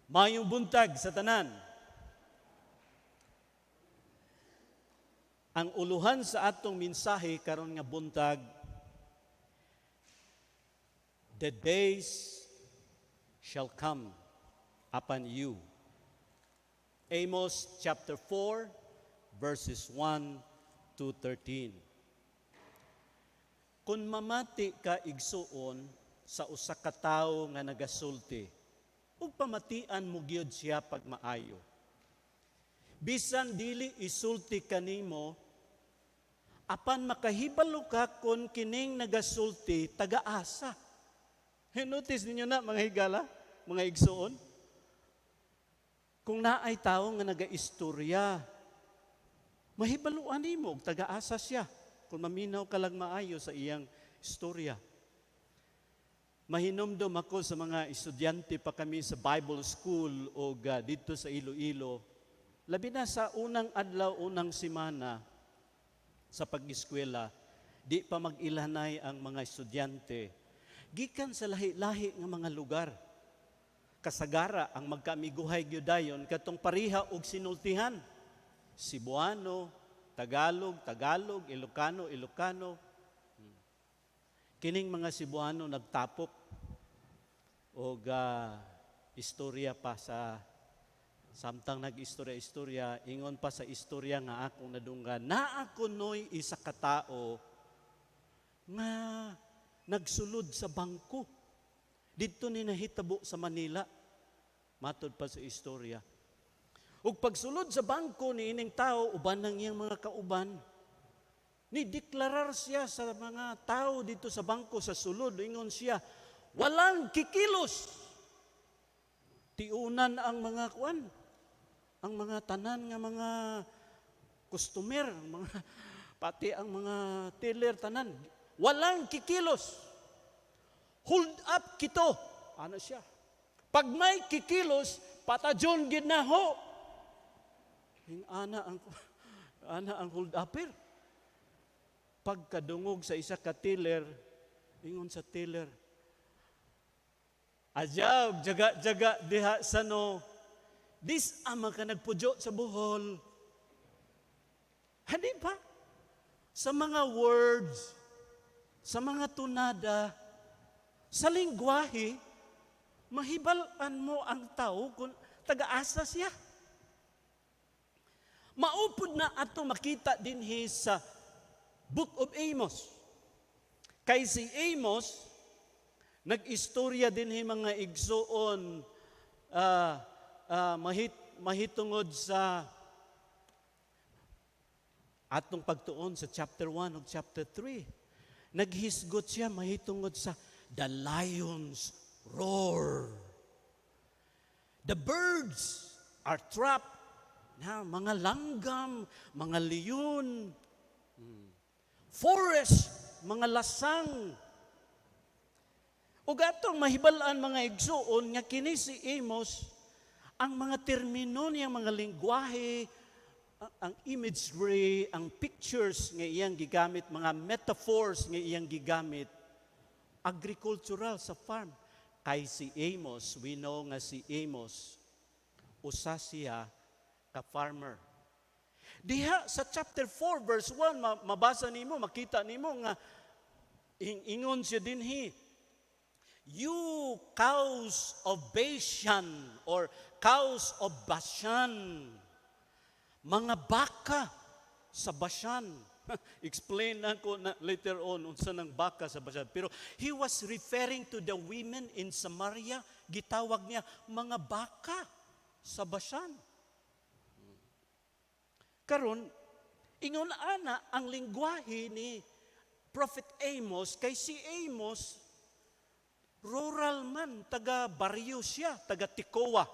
Mayong buntag sa tanan. Ang uluhan sa atong mensahe karon nga buntag, the days shall come upon you. Amos chapter 4, verses 1 to 13. Kung mamati ka igsuon sa usa ka tawo nga nagasulti, ug pamatian mo gyud siya pag maayo. Bisan dili isulti kanimo, apan makahibalo ka kung kining nagasulti taga-asa. Notice ninyo na mga higala, mga igsuon? Kung naay tawo nga naga-istorya, mahibaluan nimo og taga-asa siya kung maminaw ka lang maayo sa iyang istorya. Mahinumdum ako sa mga estudyante pa kami sa Bible School o dito sa Iloilo. Labi na sa unang adlaw, unang semana sa pag-eskwela, di pa mag-ilanay ang mga estudyante. Gikan sa lahi-lahi ng mga lugar. Kasagara ang magkamiguhay gyudayon katong pariha og sinultihan. Cebuano, Tagalog, Ilocano. Kining mga Cebuano nagtapok og istorya pa sa samtang nag-istorya, ingon pa sa istorya nga akong nadunggan, na ako noy isa ka tao nga nagsulod sa bangko. Dito ni nahitabo sa Manila. Matod pa sa istorya. Ug pagsulod sa bangko ni ining tao, uban ng iyang mga kauban, ni-deklarar siya sa mga tao dito sa bangko sa sulod, ingon siya, walang kikilos. Tiunan ang mga kuan, ang mga tanan nga mga customer, pati ang mga teller tanan. Walang kikilos. Hold up kito. Ano siya? Pag may kikilos, patajon gid na ho. Ana ang hold upper. Pagkadungog sa isa ka teller, ingon sa teller, Ajab, jaga diha sa no. Dis ama ka nagpudyo sa buhol. Hindi ba? Sa mga words, sa mga tunada, sa lingwahe, mahibalan mo ang tao kung taga-asa siya. Maupod na ato makita din sa Book of Amos. Kay si Amos, nag-istorya din mga igsoon mahitungod sa atong pagtuon sa chapter 1 ug chapter 3. Naghisgot siya mahitungod sa the lions roar. The birds are trapped. Mga langgam, mga leon, forest, mga lasang. Ug atong mahibalaan mga igsuon nga kini si Amos, ang mga termino niyang mga lingwahe, ang imagery, ang pictures nga iyang gigamit, mga metaphors nga iyang gigamit, agricultural sa farm. Kay si Amos, we know nga si Amos, usa siya ka farmer. Diha sa chapter 4 verse 1 mabasa nimo, makita nimo nga ingon siya dinhi, you cows of Bashan or cows of Bashan, mga baka sa Bashan. Explain na ko na later on unsa nang baka sa Bashan. Pero he was referring to the women in Samaria. Gitawag niya mga baka sa Bashan. Karon, ingon ana ang lingwahe ni Prophet Amos, kay si Amos, rural man, taga baryo siya, taga Tekoa.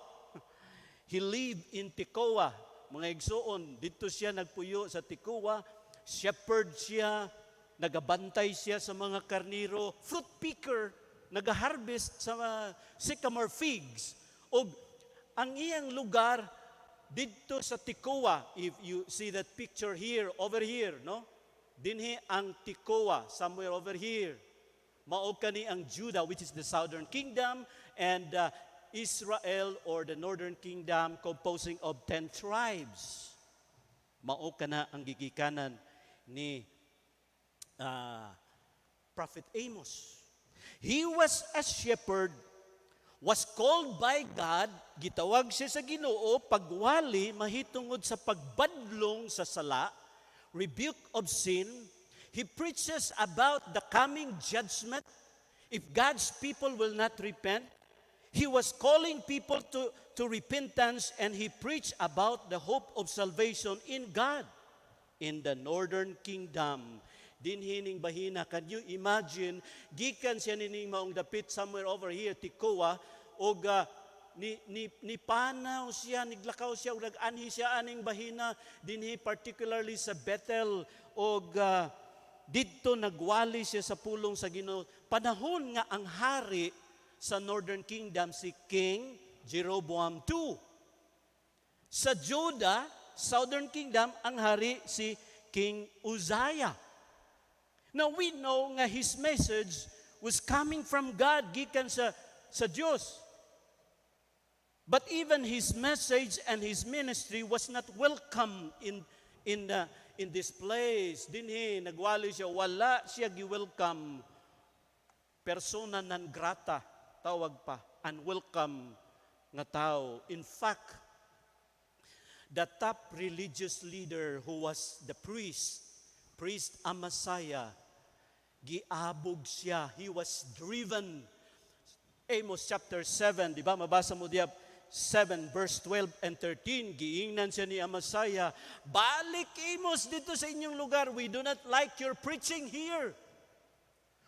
He lived in Tekoa. Mga igsoon, dito siya nagpuyo sa Tekoa, shepherd siya, nagabantay siya sa mga karniro, fruit picker, nag-harvest sa sycamore figs. O ang iyang lugar, dito sa Tekoa, if you see that picture here, over here, no? Dinhi ang Tekoa, somewhere over here. Mao kani ang Judah, which is the southern kingdom, and Israel or the northern kingdom composing of 10 tribes. Mao kana ang gigikanan ni Prophet Amos. He was a shepherd, was called by God, gitawag siya sa Ginoo, pagwali, mahitungod sa pagbadlong sa sala, rebuke of sin. He preaches about the coming judgment if God's people will not repent. He was calling people to repentance, and he preached about the hope of salvation in God. In the northern kingdom, dinhining bahina, can you imagine, gikan siya nining maong dapit somewhere over here, Tikoa, o ni panaw siya, niglakaw siya, o nag-anhi siya aning bahina, dinhi particularly sa Bethel, o dito nagwali siya sa pulong sa Ginoo. Panahon nga ang hari sa northern kingdom si King Jeroboam II. Sa Judah, southern kingdom, ang hari si King Uzziah. Now we know nga his message was coming from God, gikan sa Diyos. But even his message and his ministry was not welcome in this place. Dinhi nagwali siya, wala siya gi-welcome. Persona non grata, tawag pa, unwelcome nga tao. In fact, the top religious leader who was the priest Amasaiah, giabog siya. He was driven. Amos chapter 7, di ba? Mabasa mo diya 7 verse 12 and 13. Giingnan siya ni Amasaiah, balik Amos dito sa inyong lugar. We do not like your preaching here.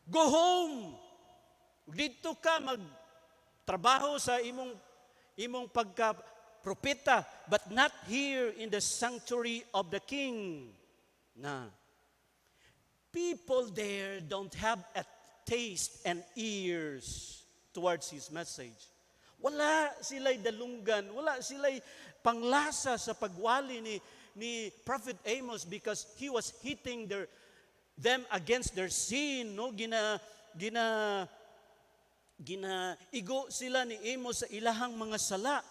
Go home. Dito ka magtrabaho sa imong pagka-propeta, but not here in the sanctuary of the king. Na people there don't have a taste and ears towards his message. Wala sila'y dalunggan, wala sila'y panglasa sa pagwali ni Prophet Amos, because he was hitting them against their sin. No? Ginaigo sila ni Amos sa ilahang mga sala.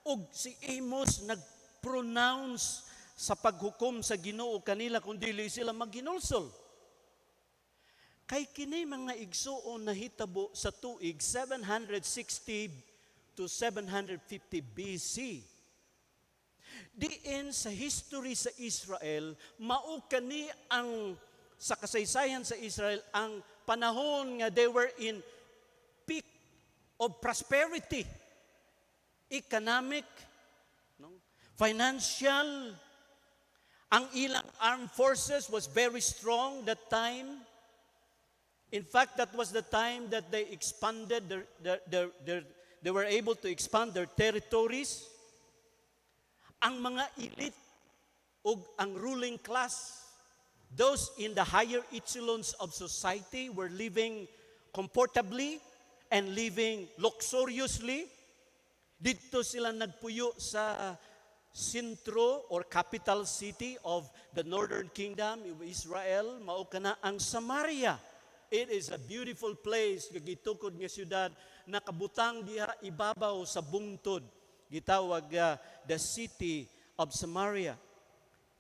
O si Amos nag-pronounce sa paghukom sa Ginoo kanila kung dili sila maghinulsol. Kay kini mga igsuon na hitabo sa tuig 760 to 750 BC. Diin sa history sa Israel, mao kani ang sa kasaysayan sa Israel ang panahon nga they were in peak of prosperity, economic, financial. Ang ilang armed forces was very strong that time. In fact, that was the time that they expanded they were able to expand their territories. Ang mga elite o ang ruling class, those in the higher echelons of society were living comfortably and living luxuriously. Dito sila nagpuyo sa sentro or capital city of the northern kingdom of Israel, mao kana ang Samaria. It is a beautiful place, gitukod nga syudad, nakabutang diha ibabaw sa bungtod, gitawag the city of Samaria.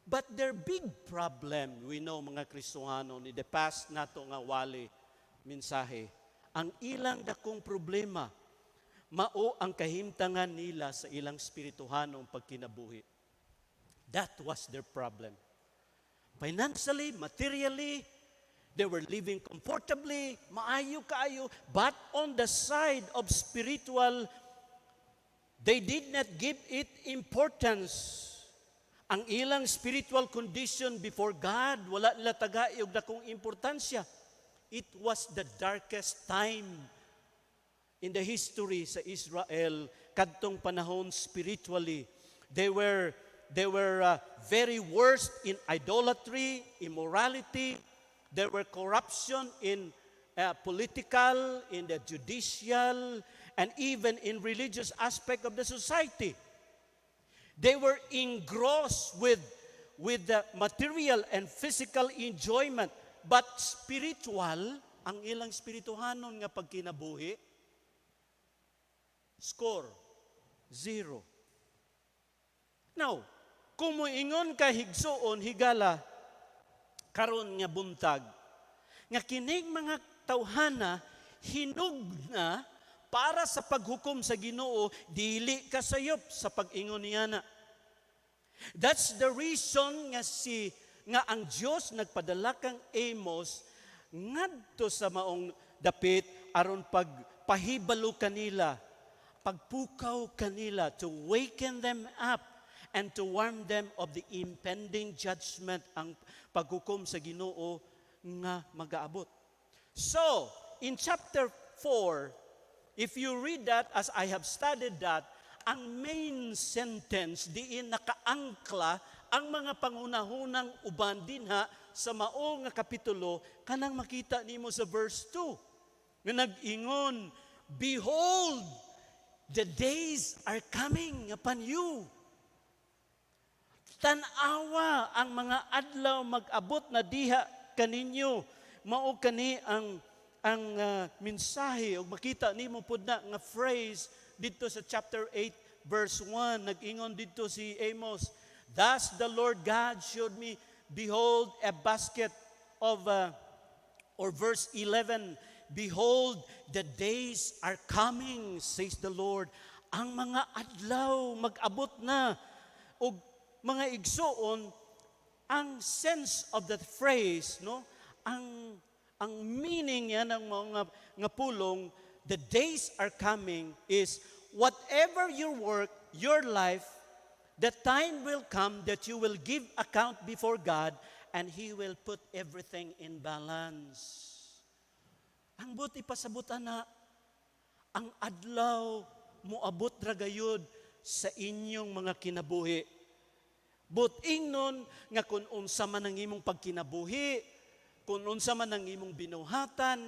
But their big problem, we know mga Kristohano, ni the past nato nga wali mensahe, ang ilang dakong problema, mao ang kahimtangan nila sa ilang spirituhanong pagkinabuhi. That was their problem. Financially, materially, they were living comfortably, maayo kaayo, but on the side of spiritual, they did not give it importance. Ang ilang spiritual condition before God, wala nila tagayog dakong importansya. It was the darkest time in the history sa Israel, kadtong panahon spiritually. They were very worst in idolatry, immorality. There were corruption in political, in the judicial, and even in religious aspect of the society. They were engrossed with the material and physical enjoyment, but spiritual, ang ilang spirituhanon nga pagkinabuhi, Score, 0. Now, kung moingon ka higsuon, higala, karon nga buntag, nga kining mga tawhana, hinugna para sa paghukom sa Ginoo, dili kasayop sa pag-ingon niya na. That's the reason nga ang Dios nagpadala kang Amos ngadto sa maong dapit aron pagpahibalo kanila, pagpukaw kanila, to waken them up and to warn them of the impending judgment, ang paghukom sa Ginoo nga magaabot. So, in chapter 4, if you read that as I have studied that, ang main sentence diin nakaangkla ang mga pangunahunang uban dinha sa mao nga kapitulo, kanang makita nimo sa verse 2 nga nag-ingon, "Behold, the days are coming upon you." Tan-awa ang mga adlaw mag-abot na diha kaninyo. Mao kani ang mensahe, o makita nimo pud na nga phrase dito sa chapter 8 verse 1, nag-ingon dito si Amos, "Thus the Lord God showed me, behold, a basket of," or verse 11, "Behold, the days are coming, says the Lord." Ang mga adlaw mag-abot na. O mga igsoon, ang sense of that phrase, no? Ang meaning yan ng mga nga pulong, the days are coming, is whatever your work, your life, the time will come that you will give account before God and He will put everything in balance. Ang buti pasabutan na, ang adlaw moabot ra gayud sa inyong mga kinabuhi. Buting nun nga kung unsa man ang imong pagkinabuhi, kung unsa man ang imong binuhatan,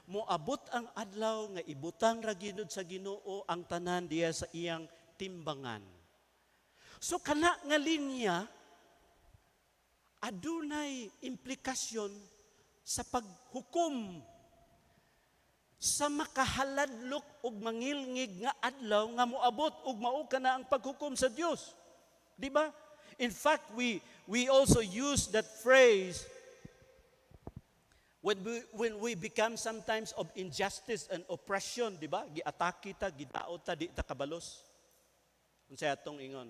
moabot ang adlaw nga ibutang ra gyud sa Ginoo ang tanan diya sa iyang timbangan. So kana nga linya adunay implikasyon sa paghukom sa makahaladlok ug mangilngig nga adlaw nga moabot ug mao kana ang paghukom sa Dios. Di ba? In fact, we also use that phrase when we become sometimes of injustice and oppression, di ba? Giatake ta, gidaot ta, di ta kabalos. Unsay atong ingon?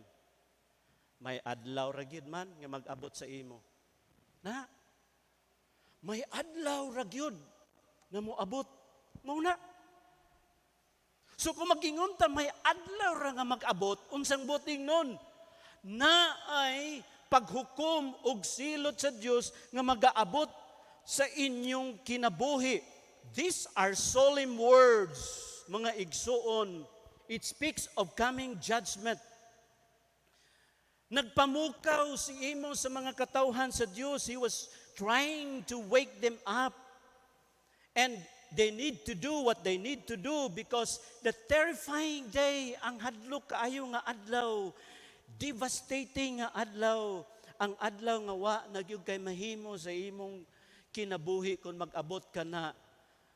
May adlaw ra gyud man nga mag-abot sa imo. Na? May adlaw ra gyud nga moabot. Mao na. So kung mag-ingon ta may adlaw ra nga mag-abot, unsang buting nun? Na ay paghukom og silot sa Dios nga mag-aabot sa inyong kinabuhi. These are solemn words, mga igsuon. It speaks of coming judgment. Nagpamukaw si Amos sa mga katawhan sa Dios. He was trying to wake them up. And they need to do what they need to do because the terrifying day, ang hadlok kaayo nga adlaw, devastating nga adlaw, ang adlaw nga wa nagyud kay mahimo sa imong kinabuhi kung mag-abot ka na,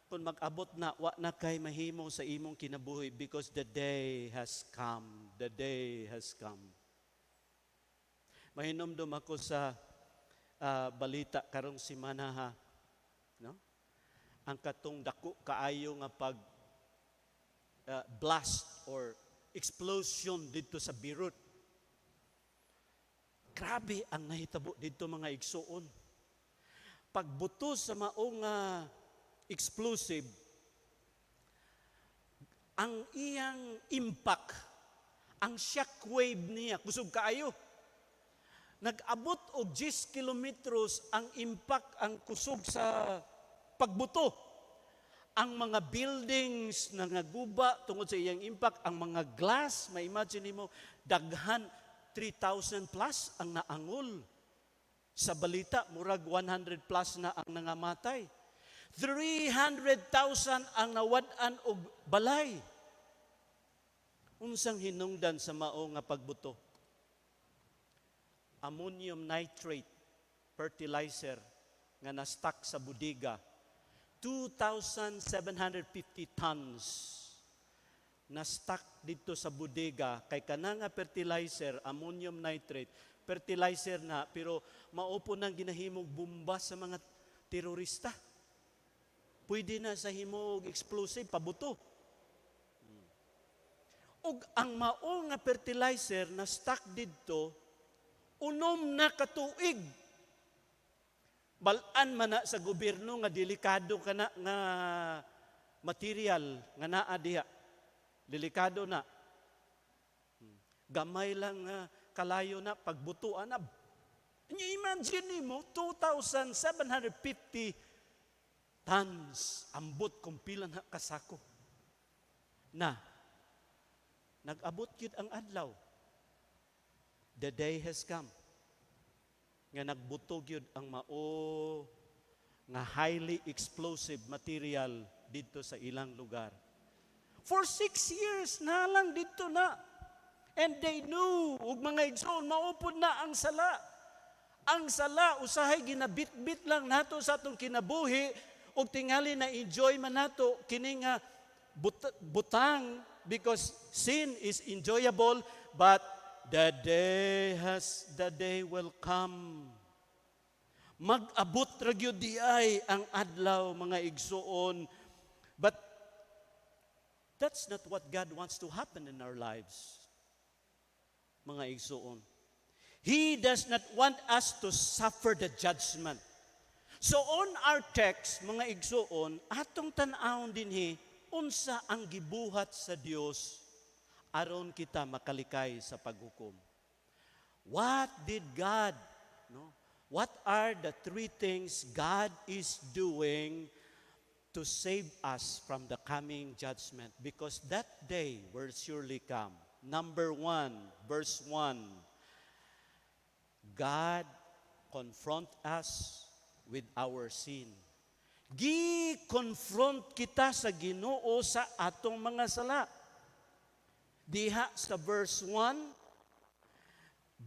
kung mag-abot na, wa na kay mahimo sa imong kinabuhi because the day has come. The day has come. Mahinomdom ako sa balita karong simana ha. No? Ang katong dako kaayo nga pag blast or explosion dito sa Beirut. Grabe ang nahitabo dito mga igsuon. Pagbuto sa maong explosive, ang iyang impact, ang shockwave niya, kusog kaayo. Nag-abot og 10 kilometros ang impact, ang kusog sa pagbuto. Ang mga buildings na naguba tungod sa iyang impact, ang mga glass, ma-imagine mo, daghan 3,000 plus ang naangol. Sa balita, murag 100 plus na ang nangamatay. 300,000 ang nawad-an og balay. Unsang hinungdan sa mao nga pagbuto? Ammonium nitrate fertilizer nga na-stock sa bodega. 2,750 tons. na stock dito sa bodega kay kana nga fertilizer, ammonium nitrate, fertilizer na pero maupo nang ginahimog bomba sa mga terorista. Pwede na sa himog explosive pabuto. Ug ang mao nga fertilizer na stock didto unom na katuig. Balaan man na sa gobyerno nga delikado kana nga material nga naa diha. Delikado na. Gamay lang kalayo na pagbutuan na. Imagine mo 2,750 tons ambot kung pila na kasako. Na nag-abot yun ang adlaw. The day has come. Nga nagbutog yun ang mao nga highly explosive material dito sa ilang lugar. For 6 years na lang dito na. And they knew, ug mga igsoon, maupod na ang sala. Ang sala, usahay ginabit-bit lang nato sa atong kinabuhi, ug tingali na enjoy man nato, kini nga butang, because sin is enjoyable, but the day will come. Mag-abot ra gyud diay ang adlaw, mga igsoon. But that's not what God wants to happen in our lives, mga igsoon. He does not want us to suffer the judgment. So on our text, mga igsoon, atong tan-awon dinhi unsa ang gibuhat sa Dios aron kita makalikay sa paghukom. What did God, what are the 3 things God is doing to save us from the coming judgment? Because that day will surely come. Number 1, verse 1. God confront us with our sin. Gi-confront kita sa Ginoo sa atong mga sala. Diha sa verse 1,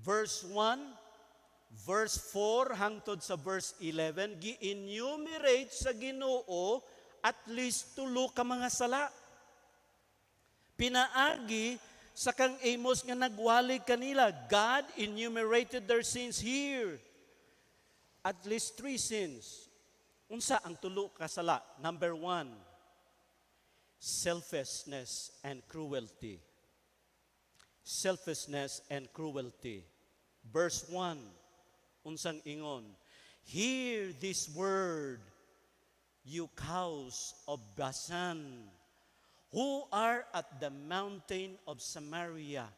verse 4 hangtod sa verse 11, gi-enumerate sa Ginoo at least 3 ka mga sala. Pinaagi sa kang Amos nga nagwali kanila, God enumerated their sins here. At least 3 sins. Unsa ang 3 ka sala? Number 1, selfishness and cruelty. Selfishness and cruelty. Verse 1, unsang ingon, hear this word, you cows of Bashan, who are at the mountain of Samaria,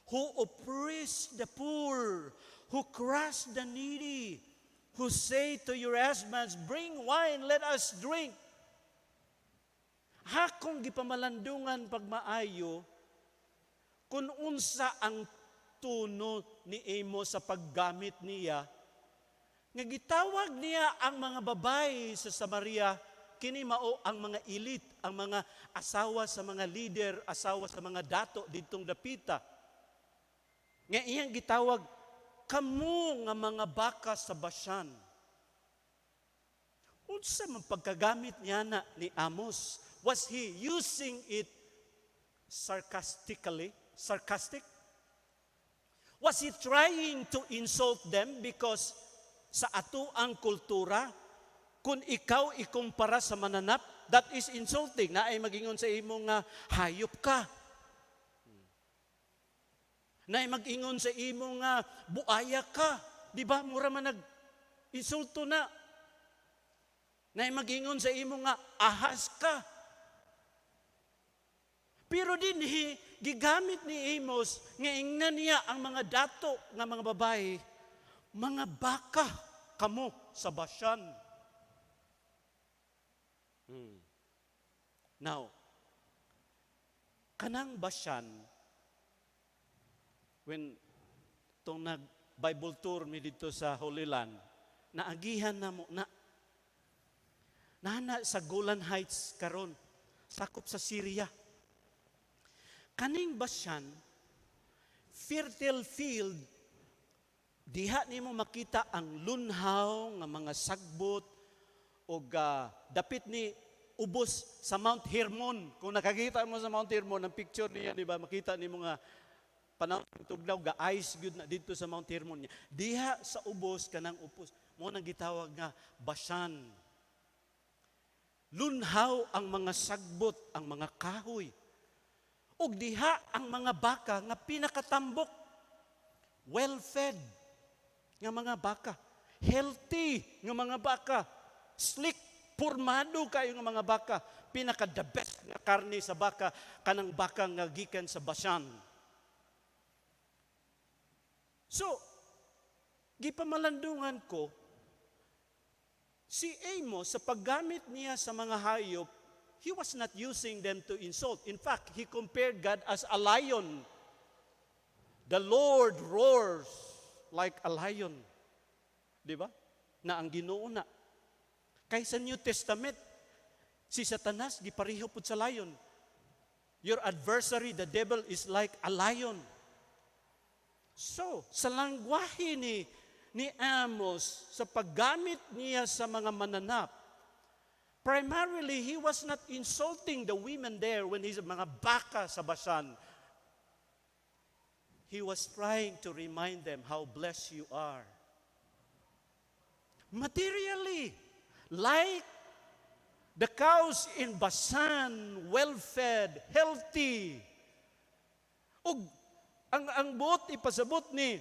who oppress the poor, who crush the needy, who say to your husbands, bring wine, let us drink. Hakong gipamalandungan pagmaayo, kung unsa ang tuno ni Amos sa paggamit niya, nga gitawag niya ang mga babae sa Samaria, kini mao ang mga elite, ang mga asawa sa mga leader, asawa sa mga dato ditong dapita. Nga iyang gitawag, kamu nga mga baka sa Bashan. Unsa man pagkagamit niya na ni Amos? Was he using it sarcastic? Was he trying to insult them? Because sa ato ang kultura, kung ikaw ikumpara sa mananap, that is insulting. Na ay magingon sa imo nga hayop ka. Na ay magingon sa imo nga buaya ka. Di ba? Mura man nag-insulto na. Na ay magingon sa imo nga ahas ka. Pero dinhi, gigamit ni Amos, nga ingnan niya ang mga dato nga mga babae, mga baka kamo sa Bashan. Now, kanang Bashan, when itong nag-Bible tour mi dito sa Holy Land, naagihan na mo na sa Golan Heights karon, sakop sa Syria. Kaning Bashan, fertile field, diha nimo makita ang lunhaw nga mga sagbot o dapit ni ubos sa Mount Hermon. Kung nakakita mo sa Mount Hermon, ang picture niya, di ba, makita ni mga panahon tugnaw, ga-ice good na dito sa Mount Hermon niya. Diha sa ubos, kanang upos, mo nang gitawag nga Bashan. Lunhaw ang mga sagbot, ang mga kahoy. Ug diha ang mga baka nga pinakatambok. Well-fed nga mga baka. Healthy nga mga baka. Slick, pormado kayo nga mga baka. Pinaka-the best nga karne sa baka, kanang baka nga gikan sa Bashan. So, gipamalandungan ko, si Amos, sa paggamit niya sa mga hayop, he was not using them to insult. In fact, he compared God as a lion. The Lord roars like a lion. Di ba? Na ang Ginoo na. Kay sa New Testament, si Satanas, gipareho pud sa lion. Your adversary, the devil, is like a lion. So, sa langwahe ni Amos, sa paggamit niya sa mga mananap, primarily, he was not insulting the women there when he's mga baka sa Bashan. He was trying to remind them how blessed you are. Materially, like the cows in Bashan, well-fed, healthy. Ug ang buot ipasabot ni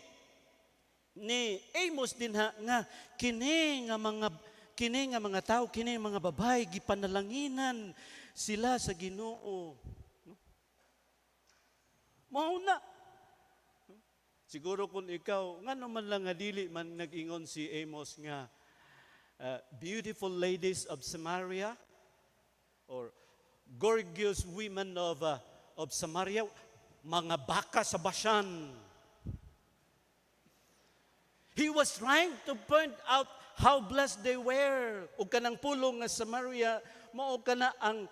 Amos din nga kini nga mga tao, kini mga babae gipanalanginan sila sa Ginoo. No? Mao na. Siguro kung ikaw, ngano man lang nga dili man nag-ingon si Amos nga beautiful ladies of Samaria or gorgeous women of Samaria, mga baka sa Bashan. He was trying to point out how blessed they were. O kanang pulong nga Samaria, mao kana ang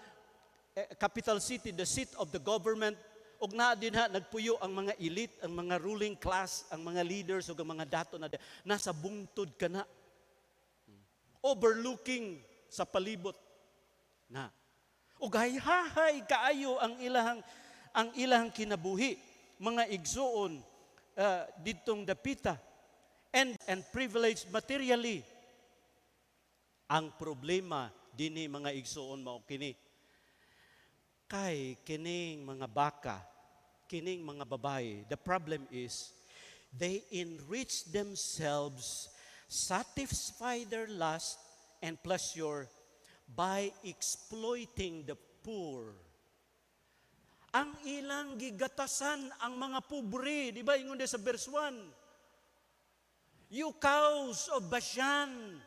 capital city, the seat of the government. Og na din nagpuyo ang mga elite, ang mga ruling class, ang mga leaders ug ang mga dato na nasa bungtod kana. Overlooking sa palibot na. Ug hayhahay kaayo ang ilahang kinabuhi, mga igsuon didtong dapita and privileged materially. Ang problema dinhi mga igsuon mao kini. Kay kining mga baka, kining mga babae, the problem is they enrich themselves, satisfy their lust and pleasure by exploiting the poor. Ang ilang gigatasan ang mga pobre, di ba? Ingon sa verse 1. You cows of Bashan,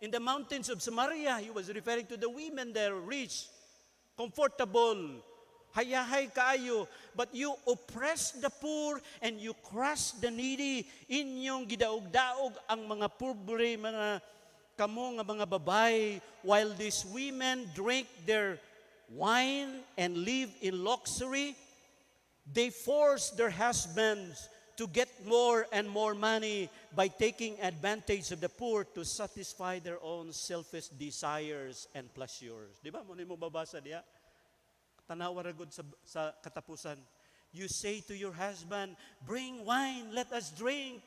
in the mountains of Samaria, he was referring to the women there, rich, comfortable, hayahay kaayo, but you oppress the poor and you crush the needy. Inyong gidaog-daog ang mga pobre, mga kamo nga mga babae, while these women drink their wine and live in luxury. They force their husbands to get more and more money by taking advantage of the poor to satisfy their own selfish desires and pleasures. Di ba? Muna mo babasa diya? Tanawa ragod sa katapusan. You say to your husband, bring wine, let us drink.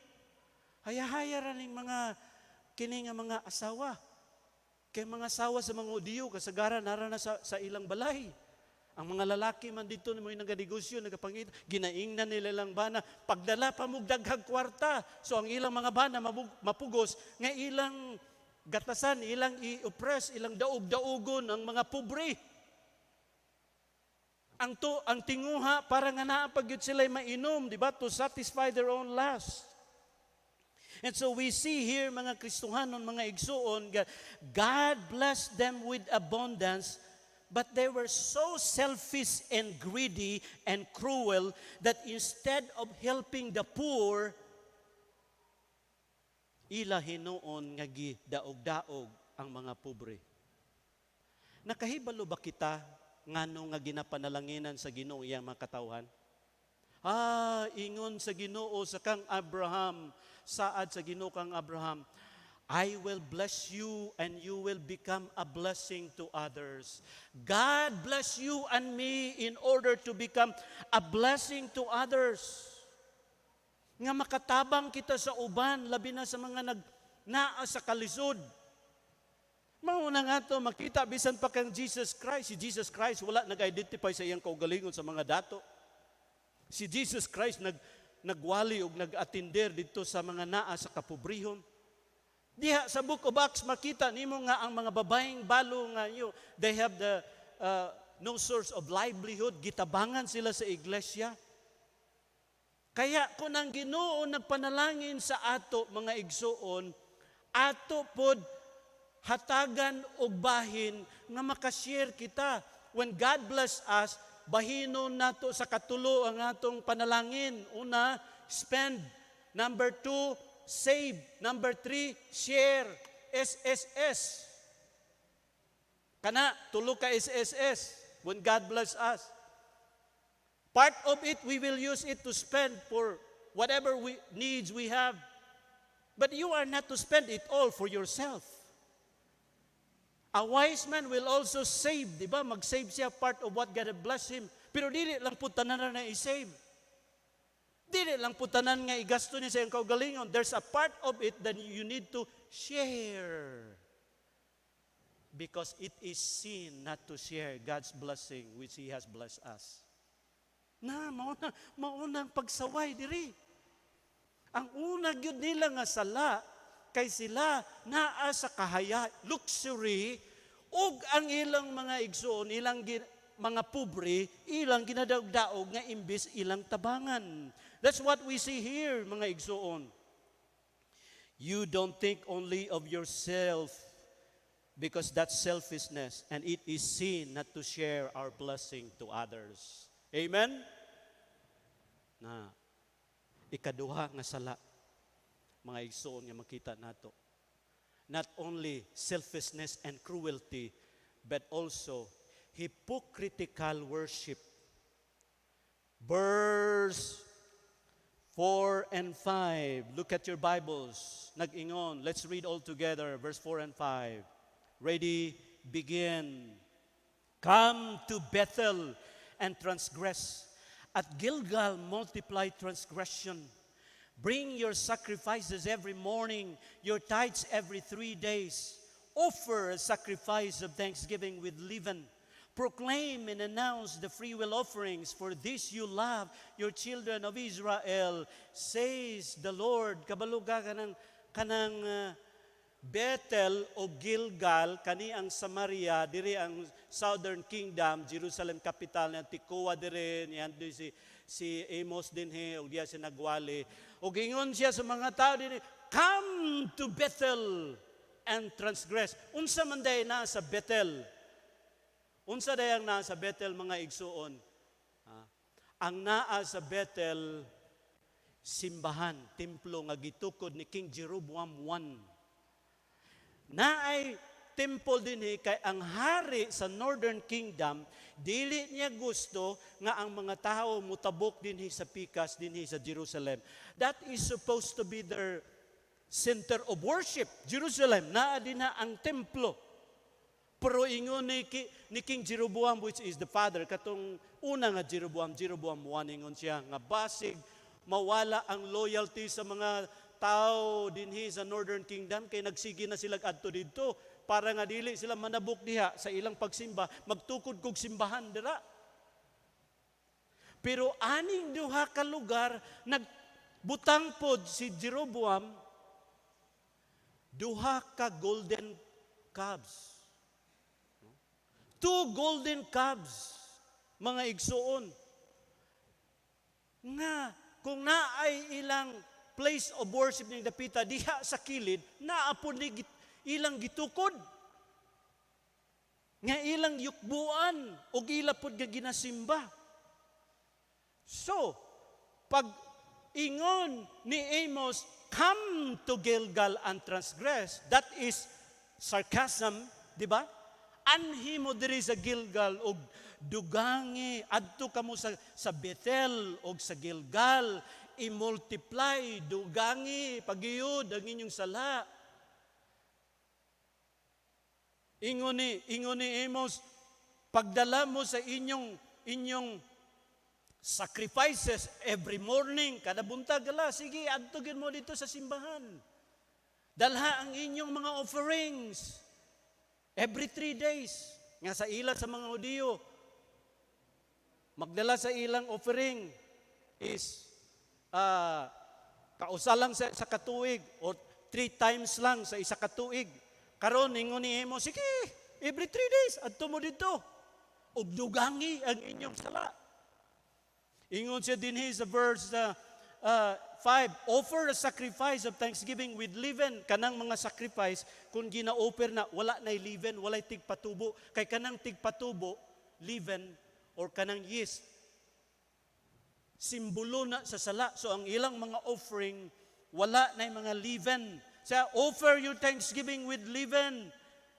Haya-haya raning mga kini nga mga asawa. Kay mga asawa sa mga Udiyo, kasagaran nara na sa ilang balay. Ang mga lalaki man dito na mga nagadegosyo, nagapangita, ginaingnan nila lang bana, pagdala pa mo daghang kwarta. So ang ilang mga bana mapugos, nga ilang gatasan, ilang i-oppress, ilang daog-daogon ang mga pobre. Ang tinguha, para nga naapagyod sila'y mainom, di ba? To satisfy their own lust. And so we see here, mga Kristohanon, mga igsuon, God blessed them with abundance, but they were so selfish and greedy and cruel that instead of helping the poor, ila hinuon nga gidaog-daog ang mga pobre. Nakahibalo ba kita ngano nga ginapanalanginan sa Ginoo iyang mga katawhan? Ingon sa Ginoo sa kang Abraham, saad sa Ginoo kang Abraham, I will bless you and you will become a blessing to others. God bless you and me in order to become a blessing to others. Nga makatabang kita sa uban, labi na sa mga naa sa kalisod. Mauna nga to, makita bisan pa kang Jesus Christ. Si Jesus Christ wala nag-identify sa iyang kaugalingon sa mga dato. Si Jesus Christ nagwali o nag-atinder dito sa mga naa sa kapobrihon. Diha sa Book of Acts makita nimo nga ang mga babaeng balo nga they have the no source of livelihood, gitabangan sila sa iglesia. Kaya kung ang Ginoo nagpanalangin sa ato mga igsoon, ato pod hatagan og bahin nga makashare kita. When God bless us, bahinon nato sa katulo ang atong panalangin. Una, spend. Number 2, save. Number 3, share. SSS. Kana, tulo ka SSS when God bless us. Part of it, we will use it to spend for whatever needs we have. But you are not to spend it all for yourself. A wise man will also save, di ba? Mag-save siya part of what God has blessed him. Pero dili lang po tanan na i-save. Dili lang po tanan nga igasto niya sa iyong kaugalingon. There's a part of it that you need to share. Because it is sin not to share God's blessing which He has blessed us. Maunang pagsaway diri. Ang una gyud nila nga sala, kay sila naa sa kahaya, luxury, ug ang ilang mga igsoon, ilang mga pobre, ilang ginadaog-daog nga imbis ilang tabangan. That's what we see here, mga igsoon. You don't think only of yourself because that's selfishness and it is sin not to share our blessing to others. Amen? Na, ikaduha nga sala, mga igsoon nga makita nato. Not only selfishness and cruelty, but also hypocritical worship. Verse 4 and 5. Look at your Bibles. Nag-ingon. Let's read all together. Verse 4 and 5. Ready, begin. Come to Bethel and transgress. At Gilgal, multiply transgression. Bring your sacrifices every morning, your tithes every 3 days. Offer a sacrifice of thanksgiving with leaven. Proclaim and announce the freewill offerings, for this you love, your children of Israel, says the Lord. Kabaluga kanang Bethel o Gilgal, kani ang Samaria, diri ang Southern Kingdom, Jerusalem capital, ng Tekoa diri, niyan si Amos din o diya si nagwali. O gingon siya sa mga tao diri, come to Bethel and transgress. Unsa man day na sa Bethel? Unsa dayang naa sa Bethel, mga igsuon? Ang naa sa Bethel, simbahan, templo nga gitukod ni King Jeroboam I. Naay temple din kay ang hari sa Northern Kingdom, dili niya gusto nga ang mga tao mutabok din sa pikas din sa Jerusalem. That is supposed to be their center of worship. Jerusalem, naa din na ang templo. Pero ingon ni King Jeroboam, which is the father, katong una nga Jeroboam I, ingon siya, nga basig, mawala ang loyalty sa mga tao dinhi sa Northern Kingdom, kay nagsige na sila adto dito, para nga dili sila manabok diha sa ilang pagsimba, magtukod kog simbahan dira. Pero aning duha ka lugar, nagbutang pod si Jeroboam, duha ka golden calves. 2 golden calves, mga igsuon. Nga, kung naay ilang place of worship ng dapita, diha sa kilid, naapon ni ilang gitukod. Nga ilang yukbuan, o ilapod nga ginasimba. So, pag ingon ni Amos, come to Gilgal and transgress, that is sarcasm, di ba? Anhi mo diri sa Gilgal og dugangi adto kamo sa Bethel og sa Gilgal, i-multiply dugangi pagiyod ang inyong sala. Ingon ni Amos, pagdala mo sa inyong sacrifices every morning, kada buntag gala, sige, adtugin mo dito sa simbahan. Dalha ang inyong mga offerings every 3 days. Nga sa ila sa mga Hudiyo, magdala sa ilang offering is kausa lang sa katuig o 3 times lang sa isa katuig. Karon ingon ni Amos, sige, every 3 days, adto mo dito. Ug dugangi ang inyong sala. Ingon siya dinhi sa verse 5, offer a sacrifice of thanksgiving with leaven. Kanang mga sacrifice, kung gina-offer na, wala na'y leaven, wala'y tigpatubo. Kay kanang tigpatubo, leaven, or kanang yeast, simbolo na sa sala. So ang ilang mga offering, wala na'y mga leaven. Sa offer your thanksgiving with leaven.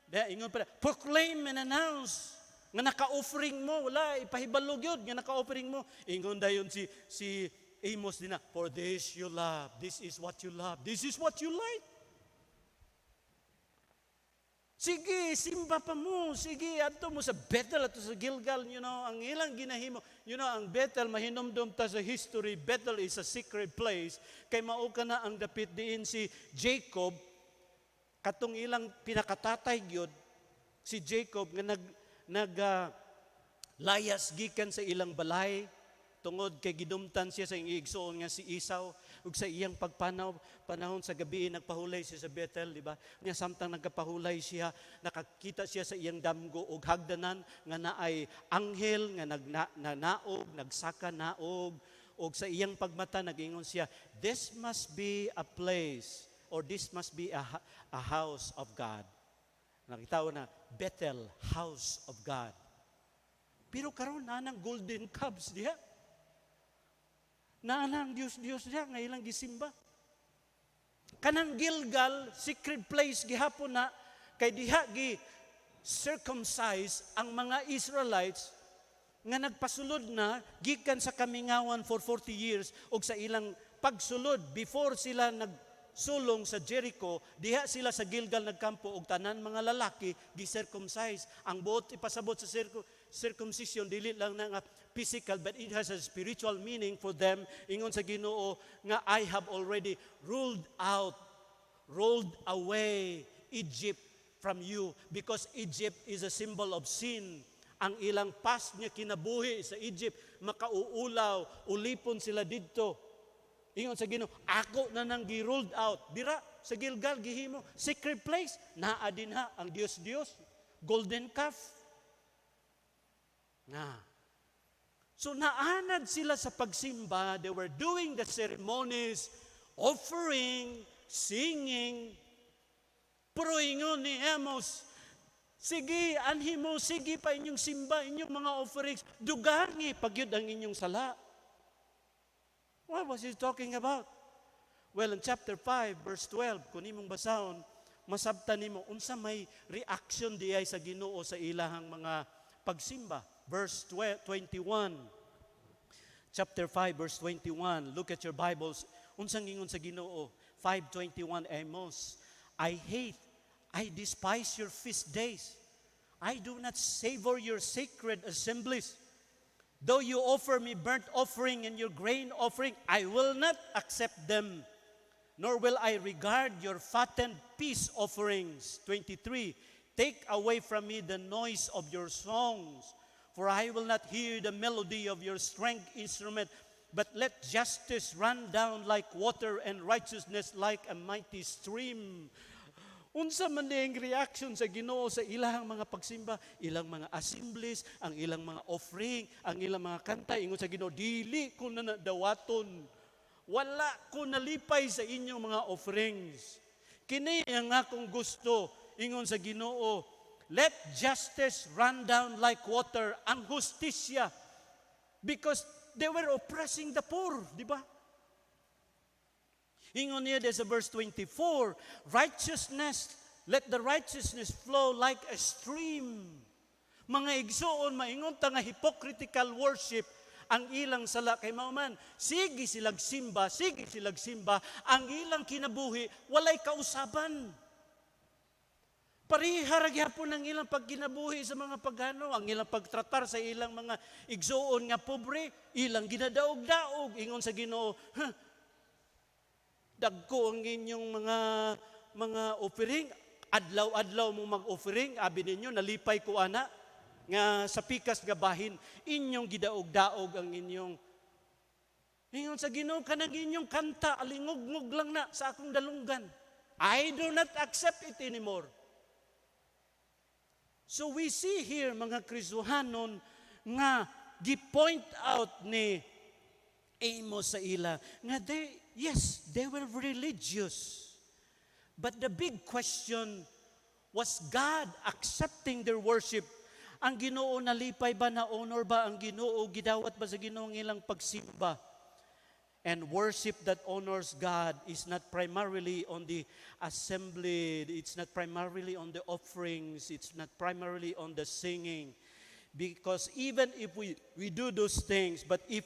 Ingon pa, proclaim and announce. Nga naka-offering mo, wala, ipahibalog yun, nga naka-offering mo. Ingon dayon si Amos din na, for this you love, this is what you love, this is what you like. Sige, simba pa mo, sige, ato mo sa Bethel, ato sa Gilgal, ang ilang ginahimo. Ang Bethel, mahinomdom ta sa history, Bethel is a secret place. Kay mao ka na ang dapit diin si Jacob, katong ilang pinakatatay gyud si Jacob, nga layas gikan sa ilang balay tungod kay gidumtan siya sa igsoon nga si Esau ug sa iyang panahon sa gabi nagpahulay siya sa Bethel, di ba? Nya samtang nagkapahulay siya, nakakita siya sa iyang damgo ug hagdanan nga naay anghel nga naog, nagsaka naog ug sa iyang pagmata nagingon siya, this must be a place or this must be a house of God. Nakitaw na Bethel, house of God. Pero karon na ng golden calves diha. Na ang Diyos diha nga ilang gisimba. Kanang Gilgal, secret place gihapon na kay diha gi circumcise ang mga Israelites nga nagpasulod na gikan sa kamingawan for 40 years ug sa ilang pagsulod before sila sulong sa Jericho, diha sila sa Gilgal nagkampo og tanan mga lalaki gi-circumcise. Ang buot ipasabot sa circumcision dili lang na physical but it has a spiritual meaning for them. Ingon sa Ginoo nga I have already rolled away Egypt from you because Egypt is a symbol of sin. Ang ilang past niya kinabuhi sa Egypt, makauulaw, ulipon sila didto. Ingon sa Ginoo, ako na nang gi-rolled out. Dira sa Gilgal gihimo, secret place, naa din ha ang Dios, golden calf. So naanad sila sa pagsimba, they were doing the ceremonies, offering, singing. Pero ingon ni Amos, sige, anhimo, sige pa inyong simba, inyong mga offerings, dugangi pagyud ang inyong sala. What was he talking about? Well, in chapter 5, verse 12, kung imong basahon, masabtan nimo unsa may reaction diay sa Ginoo sa ilahang mga pagsimba. Verse 21. Chapter 5, verse 21. Look at your Bibles. Unsang ingon sa Ginoo? 5:21 Amos. I despise your feast days. I do not savor your sacred assemblies. Though you offer me burnt offering and your grain offering, I will not accept them, nor will I regard your fattened peace offerings. 23, take away from me the noise of your songs, for I will not hear the melody of your strength instrument, but let justice run down like water and righteousness like a mighty stream. Unsa man ang reaction sa Ginoo sa ilahang mga pagsimba, ilang mga assemblies, ang ilang mga offering, ang ilang mga kanta, ingon sa Ginoo, dili ko na nadawaton. Wala ko nalipay sa inyong mga offerings. Kini ang akong gusto, ingon sa Ginoo, let justice run down like water, ang hustisya. Because they were oppressing the poor, di ba? Ingon niya sa verse 24, righteousness, let the righteousness flow like a stream. Mga igsoon, maingon ta nga hypocritical worship ang ilang sala kay mauman. Sige silag simba, ang ilang kinabuhi, walay kausaban. Parihara gyapon ang ilang pagkinabuhi sa mga pagano, ang ilang pagtratar sa ilang mga igsuon nga pobre, ilang ginadaog-daog ingon sa Ginoo, dagko ang inyong mga offering, adlaw-adlaw mo mag-offering, abi ninyo nalipay ko ana nga sa pikas nga bahin, inyong gidaog-daog ang inyong ingon sa Ginoo kanang inyong kanta, alingog-ngog lang na sa akong dalunggan. I do not accept it anymore. So we see here, mga Kristohanon, nga gi-point out ni Amos sa ila, nga they were religious. But the big question, was God accepting their worship? Ang Ginoo nalipay ba, na honor ba ang Ginoo? Gidawat ba sa Ginoo ang ilang pagsimba? And worship that honors God is not primarily on the assembly, it's not primarily on the offerings, it's not primarily on the singing. Because even if we do those things, but if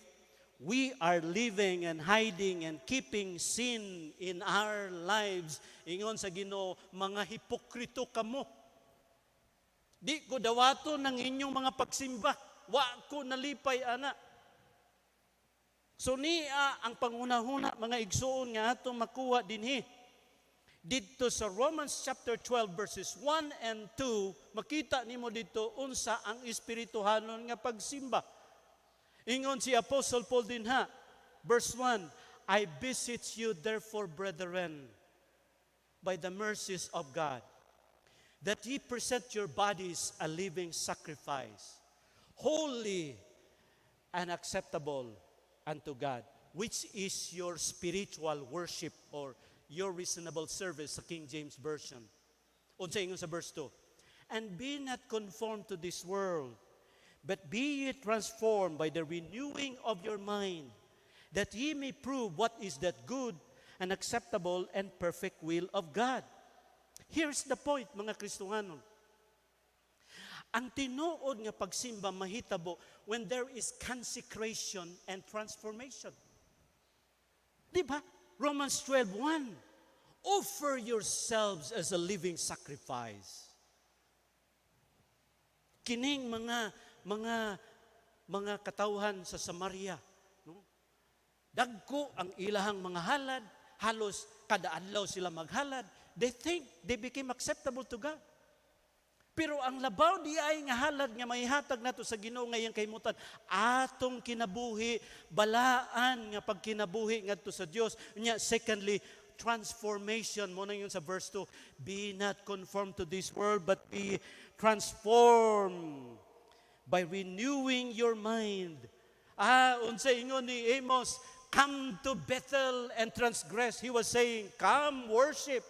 we are living and hiding and keeping sin in our lives, ingon sa Ginoo, mga hipokrito kamo. Di ko dawato ng inyong mga pagsimba, wa ko nalipay ana. So niya ang pangunahuna mga igsuon nga ato makuha dinhi. Dito sa Romans chapter 12 verses 1 and 2, makita nimo dito unsa ang espirituhanon nga pagsimba. Ingon si Apostle Paul dinha, verse 1, I beseech you therefore, brethren, by the mercies of God, that ye present your bodies a living sacrifice, holy and acceptable unto God, which is your spiritual worship or your reasonable service sa King James Version. Unsa ingon sa verse 2? And be not conformed to this world, but be ye transformed by the renewing of your mind, that ye may prove what is that good and acceptable and perfect will of God. Here's the point, mga Kristohanon. Ang tinuod nga pagsimba mahitabo when there is consecration and transformation. Di ba? Romans 12:1. Offer yourselves as a living sacrifice. Kining mga katawhan sa Samaria, no? Dagko ang ilahang mga halad, halos kada adlaw sila maghalad. They think they became acceptable to God. Pero ang labaw di ay nga halad nga maihatag nato sa Ginoo ngayang kahimutan, atong kinabuhi, balaan nga pagkinabuhi ngadto sa Dios. Nya secondly, transformation mo na yun sa verse 2. Be not conformed to this world, but be transformed by renewing your mind. Unsa ingon ni Amos, come to Bethel and transgress. He was saying, come worship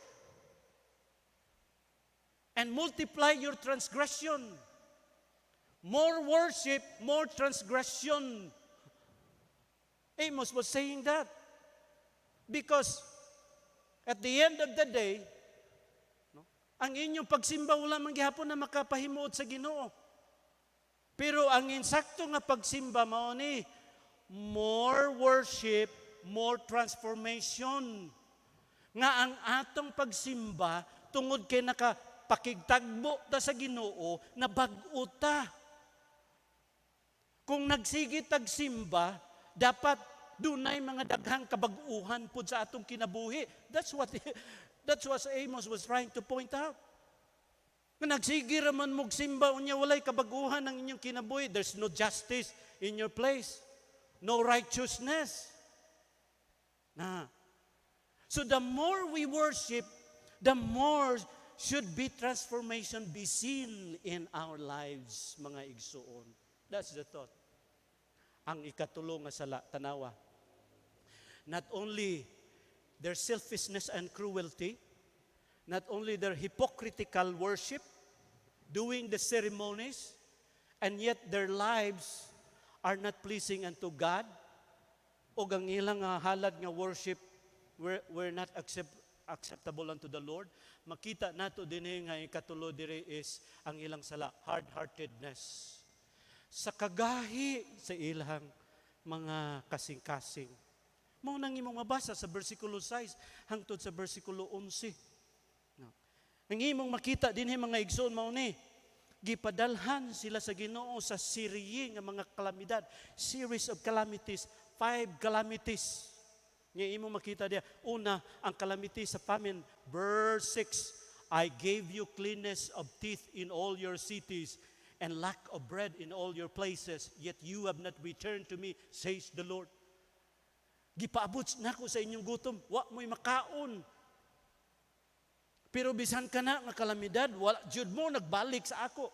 and multiply your transgression. More worship, more transgression. Amos was saying that because at the end of the day, no, ang inyong pagsimba wala man gihapon na makapahimuot sa Ginoo. Pero ang insakto nga pagsimba mao ni more worship, more transformation. Nga ang atong pagsimba tungod kay pakigtagbo ta sa Ginoo na bag-o ta. Kung nagsigi tagsimba, dapat dunay mga daghang kabag-uhan pud sa atong kinabuhi. That's what Amos was trying to point out. Kung nagsigi raman mo simba unya walay kabag-uhan ang inyong kinabuhi, there's no justice in your place, no righteousness. So the more we worship, the more should be transformation be seen in our lives, mga igsuon. That's the thought. Ang ikatulo nga sala, tanawa. Not only their selfishness and cruelty, not only their hypocritical worship, doing the ceremonies, and yet their lives are not pleasing unto God, o ang ilang halad nga worship were not acceptable unto the Lord. Makita nato dinhi nga ikatulo diri is ang ilang sala, hard-heartedness. Sa kagahi sa ilang mga kasing-kasing. Mao nang imong mabasa sa bersikulo 6 hangtod sa bersikulo 11. No. Ang imong makita dinhi mga igsoon mao ni, gipadalhan sila sa Ginoo sa siriye nga mga kalamidad, series of calamities, 5 calamities. Nga imo makita diya, una, ang calamity sa famine, verse 6, I gave you cleanness of teeth in all your cities, and lack of bread in all your places, yet you have not returned to me, says the Lord. Gipaabot nako sa inyong gutom, wa mo'y makaon. Pero bisan ka na nga kalamidad, wala jud mo nagbalik sa ako.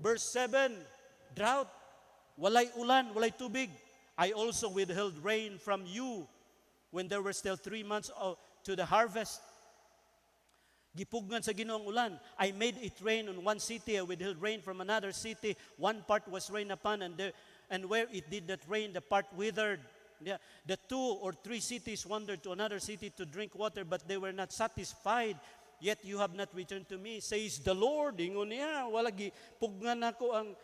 Verse 7, drought, walay ulan, walay tubig. I also withheld rain from you when there were still 3 months to the harvest. Gipugnan sa Ginoo ang ulan. I made it rain on one city, I withheld rain from another city. One part was rained upon, and where it did not rain, the part withered. Yeah. The 2 or 3 cities wandered to another city to drink water, but they were not satisfied. Yet you have not returned to me, says the Lord. Ingon niya, walagi pugnan ako ang,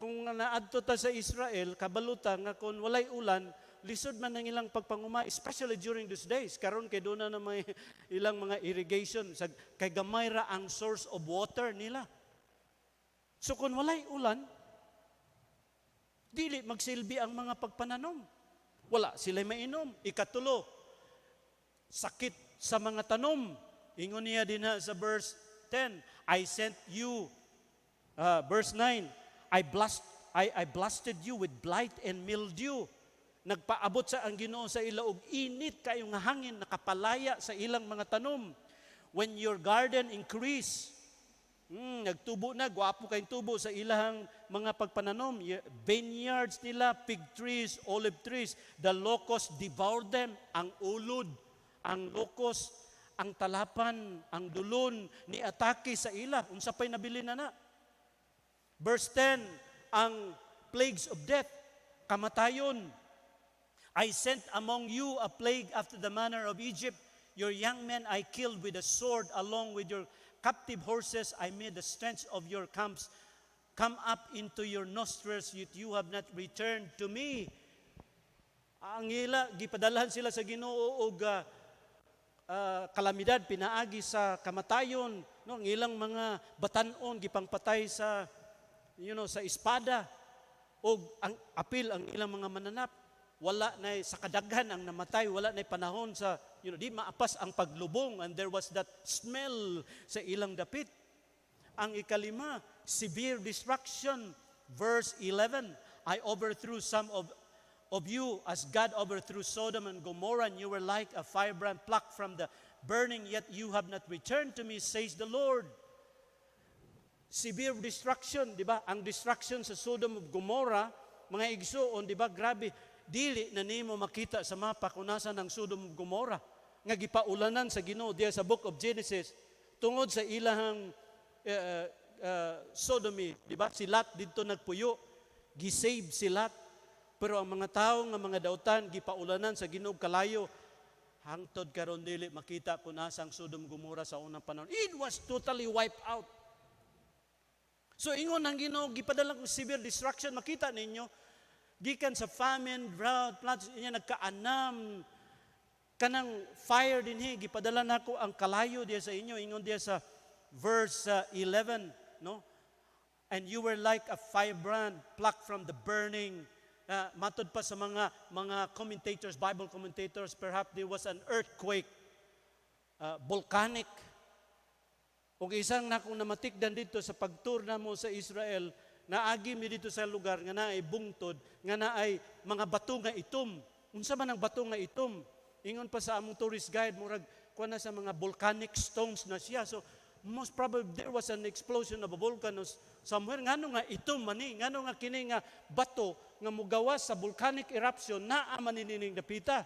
kung naadto ta sa Israel, kabalutan nga kung walay ulan, lisod man ang ilang pagpanguma, especially during these days. Karon kay doon na may ilang mga irrigation, kay gamay ra ang source of water nila. So kung walay ulan, dili magsilbi ang mga pagpananom. Wala sila'y mainom. Ikatulo, sakit sa mga tanom. Ingon niya din sa verse 10, I sent you, verse 9, I blasted you with blight and mildew. Nagpaabot sa ang Ginoo sa ila og init kayo nga hangin nakapalaya sa ilang mga tanom. When your garden increase, nagtubo na, gwapo kayong tubo sa ilahang mga pagpananom. Vineyards nila, fig trees, olive trees, the locust devoured them. Ang ulod, ang locust, ang talapan, ang dulon, ni atake sa ila. Unsa pa'y nabili na. Verse 10, ang plagues of death, kamatayon. I sent among you a plague after the manner of Egypt. Your young men I killed with a sword, along with your captive horses. I made the strength of your camps come up into your nostrils, yet you have not returned to me. Ang ila, gipadalhan sila sa Ginoo og kalamidad, pinaagi sa kamatayon, no, ang ilang mga batanon gipangpatay sa sa espada, o ang apil ang ilang mga mananap, wala na sa kadaghan ang namatay, wala na panahon sa di maapas ang paglubong, and there was that smell sa ilang dapit. Ang ikalima, severe destruction, verse 11, I overthrew some of you as God overthrew Sodom and Gomorrah, and you were like a firebrand plucked from the burning, yet you have not returned to me, says the Lord. Severe destruction, di ba? Ang destruction sa Sodom and Gomorrah, mga igsoon, di ba? Grabe, dili na nimo makita sa mapa kung nasan ang Sodom and Gomorrah. Nga gipaulanan sa Ginoo diya sa Book of Genesis, tungod sa ilahang sodomy, di ba? Si Lot dito nagpuyo, gisave si Lot. Pero ang mga tao nga mga dautan gipaulanan sa Ginoo kalayo, hangtod karon dili makita kung nasang Sodom Gomorrah sa unang panahon. It was totally wiped out. So ingon ang Ginoo gipadala og severe destruction, makita ninyo gikan sa famine, drought, floods, inya nagkaanam kanang fire dinhi, gipadala nako ang kalayo diya sa inyo. Ingon diya sa verse 11, no? And you were like a firebrand plucked from the burning. Matod pa sa mga commentators, Bible commentators, perhaps there was an earthquake, volcanic. O isang nakong namatikdan dito sa pagtour na mo sa Israel, naagi mi dito sa lugar nga naay bungtod, nga naay mga bato nga itom. Unsa man ang bato nga itom? Ingon pa sa among tourist guide, murag kuha na sa mga volcanic stones na siya. So most probably there was an explosion of a volcano somewhere. Ngano nga itom mani, ngano nga kini nga bato nga mugawas sa volcanic eruption naa man nining dapita.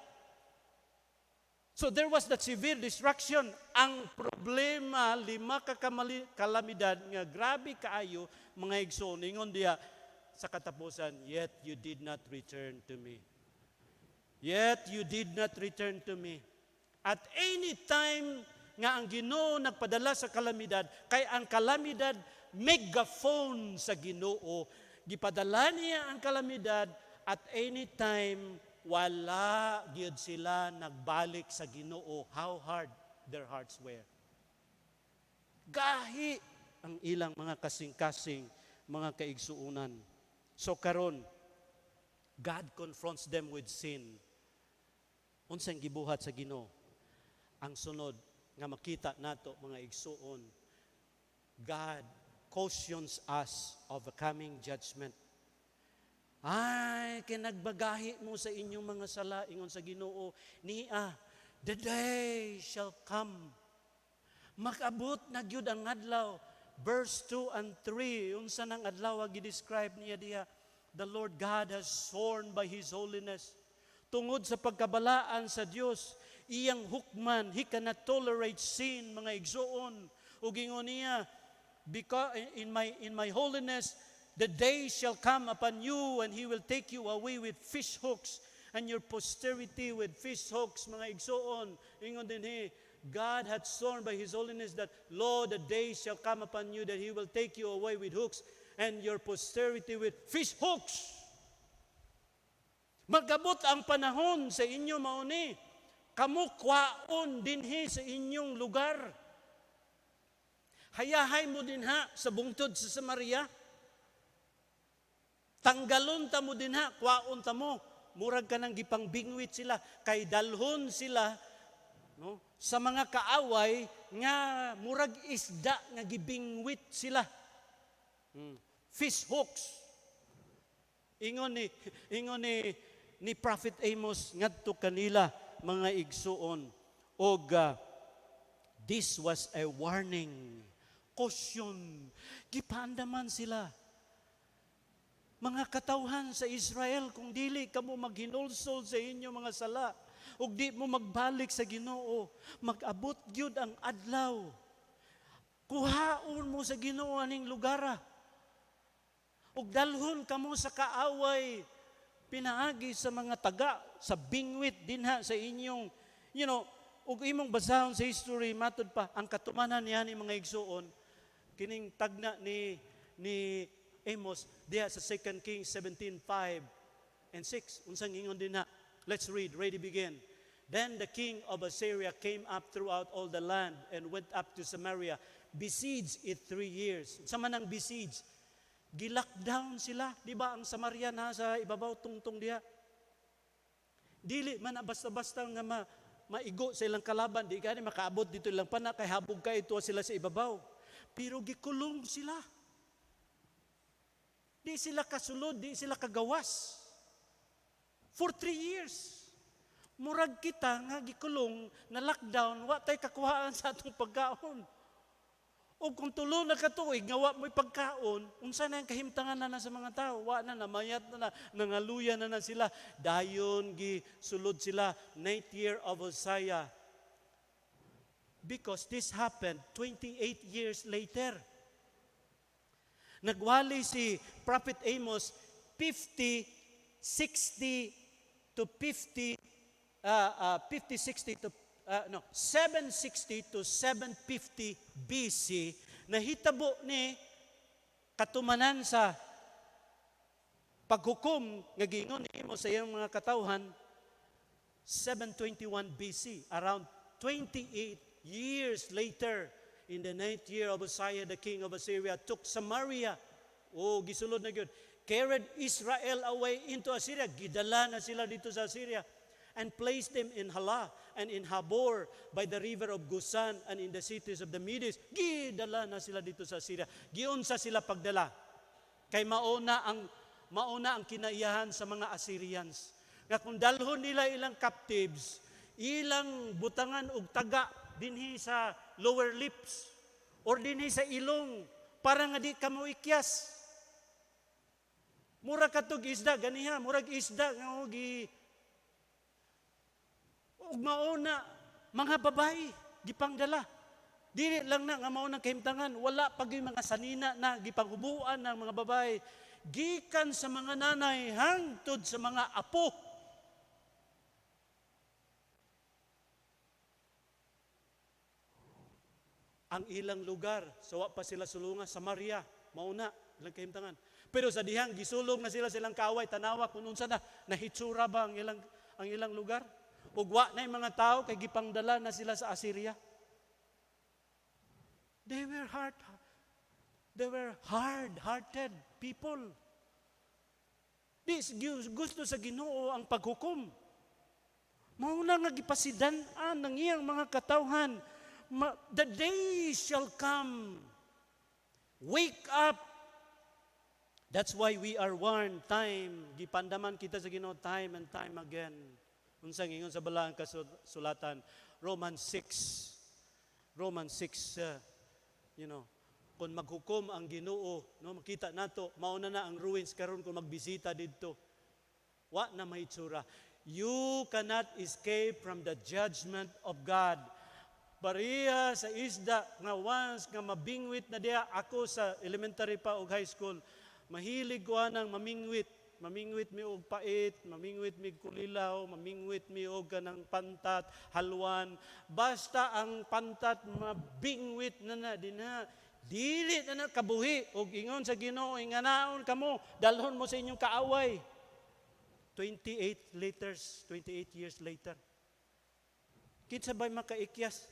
So there was that severe destruction. Ang problema, 5 kalamidad nga grabe kaayo mga igsoon. Ingon diya sa katapusan, yet you did not return to me. Yet you did not return to me. At any time nga ang Ginoo nagpadala sa kalamidad, kay ang kalamidad megaphone sa Ginoo. Gipadala niya ang kalamidad at any time wala gyud sila nagbalik sa Ginoo. How hard their hearts were. Gahi ang ilang mga kasing-kasing, mga kaigsuunan. So karon, God confronts them with sin. Unsang gibuhat sa Ginoo? Ang sunod nga makita nato mga igsuon, God cautions us of a coming judgment. Ay, kinagbagahi mo sa inyong mga sala, ingon sa Ginoo, niya, the day shall come. Makabot na gyud ang adlaw. Verse 2 and 3, unsa nang adlaw gi-describe niya diha, the Lord God has sworn by His holiness. Tungod sa pagkabalaan sa Dios, iyang hukman, He cannot tolerate sin, mga igsuon. Ug ingon niya, because in my holiness, the day shall come upon you, and He will take you away with fish hooks, and your posterity with fish hooks, mga igsuon. Ingon din He, God hath sworn by His holiness that, Lord, the day shall come upon you that He will take you away with hooks, and your posterity with fish hooks. Magabot ang panahon sa inyo mauni. Kamu kwaon dinhi sa inyong lugar. Hayahay mo dinha sa bungtod sa Samaria. Tanggalon ta mo dinha, kwaon ta mo. Murag ka nang gipangbingwit sila, kay dalhon sila, no, sa mga kaaway nga murag isda nga gibingwit sila. Fish hooks. Ingon ni Prophet Amos ngadto kanila, mga igsuon, og this was a warning, caution. Gipaandaman sila. Mga katawhan sa Israel, kung dili kamo maghinulsol sa inyo mga sala, ug di mo magbalik sa Ginoo, mag-abot gyud ang adlaw. Kuhaon mo sa Ginoo aning lugara. Ug dalhon kamo sa kaaway, pinaagi sa mga taga, sa bingwit dinha sa inyong, ug imong basahon sa history, matod pa, ang katumanan niya ni mga igsuon, kining tagna ni Amos, diha sa 2 Kings 17:5 and 6, unsang ingon din na. Let's read, ready begin. Then the king of Assyria came up throughout all the land and went up to Samaria, besieged it 3 years. Sa man ang besiege, gilockdown sila, di ba ang Samaria na sa ibabaw tungtong diha. Dili man basta-basta nga maigo sa ilang kalaban, di gani makaabot dito ilang pana, kay habog kay ito sila sa ibabaw. Pero gikulong sila. Di sila kasulod, di sila kagawas. For 3 years. Murag kita nga gikulong na lockdown, wa tay kakuhaan sa atong pagkaon. O kung tulo na katuig, nga wa mo'y pagkaon, unsa na ang kahimtangan na sa mga tao? Wa na, namayat na, nangaluya na sila. Dayon, gisulod sila, 9th year of Uzziah. Because this happened 28 years later. Nagwali si Prophet Amos 760 to 750 BC, nahitabo ni katumanan sa paghukom nga giingon ni Amos sa iyang mga katawhan 721 BC, around 28 years later, in the 9th year of Uzziah, the king of Assyria took Samaria. Gisulod na gyud. Carried Israel away into Assyria. Gidala na sila dito sa Assyria. And placed them in Halah and in Habor by the river of Gusan and in the cities of the Medes. Gidala na sila dito sa Assyria. Giunsa sila pagdala. Kay mauna ang kinaiyahan sa mga Assyrians. Nga kung dalhon nila ilang captives, ilang butangan og taga dinhi sa lower lips or dinhi sa ilong para nga di ka mo ikyas. Mura katog isda ganiha, murag isda nga ug mauna mga babae gipangdala. Dili lang na nga maunang kahimtangan, wala pag yung mga sanina na gipanghubuan ng mga babae gikan sa mga nanay hangtod sa mga apo. Ang ilang lugar, sawa pa sila sulunga, Samaria, mauna, ilang kahimtangan. Pero sa dihang, gisulong na sila silang kaaway, tanawa, kung unsa na, nahitsura ba ang ilang lugar? Ugwa na yung mga tao, kay gipangdala na sila sa Assyria. They were hard-hearted people. Gusto sa Ginoo ang paghukom. Mauna nga gipasidan-an ng iyang mga katawhan. The day shall come. Wake up. That's why we are warned time. Gipandaman kita sa Ginoo time and time again. Unsang ingon sa balaang kasulatan, Romans 6, kung maghukom ang Ginoo, makita nato, mauna na ang ruins karon kung magbisita didto. Wa na may itsura. You cannot escape from the judgment of God. Bariya sa isda nga once nga mabingwit na diya, ako sa elementary pa o high school, mahilig ko nang mamingwit. Mamingwit mi og pait, mamingwit mi kulilaw, mamingwit mi og kanang pantat, halwan. Basta ang pantat mabingwit na dinha. Dili na kabuhi og ingon sa Ginoo, inganaon kamo, dalhon mo sa inyong kaaway. 28 years later. Kinsa bay makaikyas?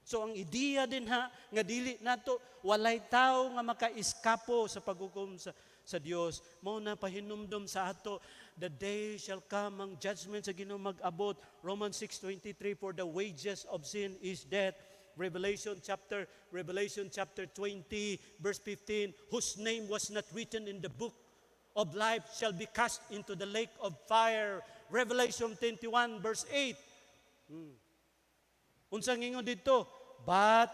So ang ideya din nga dili nato walay tao nga makaiskapo sa paghukom sa Dios. Mao na pahinumdom sa ato, the day shall come ang judgment sa Ginoo mag-abot. Romans 6:23, for the wages of sin is death. Revelation chapter 20 verse 15, whose name was not written in the book of life shall be cast into the lake of fire. Revelation 21 verse 8. Unsang ingon dito? But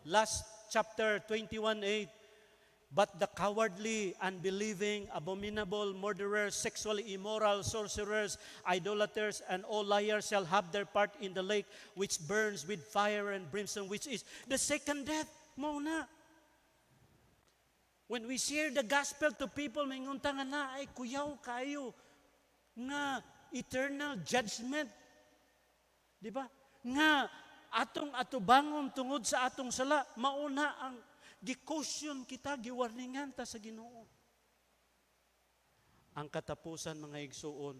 last chapter 21:8, but the cowardly, unbelieving, abominable, murderers, sexually immoral, sorcerers, idolaters, and all liars shall have their part in the lake which burns with fire and brimstone, which is the second death. Muna. When we share the gospel to people, mingunta nga na, ay kuyaw kayo nga eternal judgment. Di ba? Nga atong atubangon tungod sa atong sala, mauna ang gikosyon kita, giwarningan ta sa Ginoo. Ang katapusan, mga igsuon,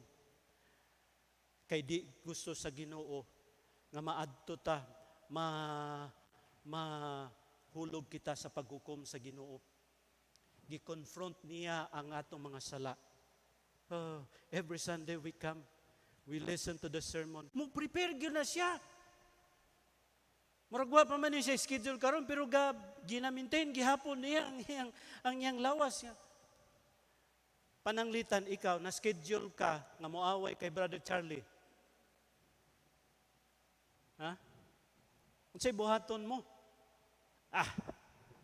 kay di gusto sa Ginoo nga maadto ta, mahulog kita sa paghukom sa Ginoo. Gi-confront niya ang atong mga sala. Every Sunday we come, we listen to the sermon. Mo-prepare gyud na siya. Muragwa pa man siya schedule karon, pero gina-maintain gihapon niya ang iyang lawas niya. Pananglitan ikaw, na-schedule ka nga moaway kay Brother Charlie. Ha? Unsay buhaton mo?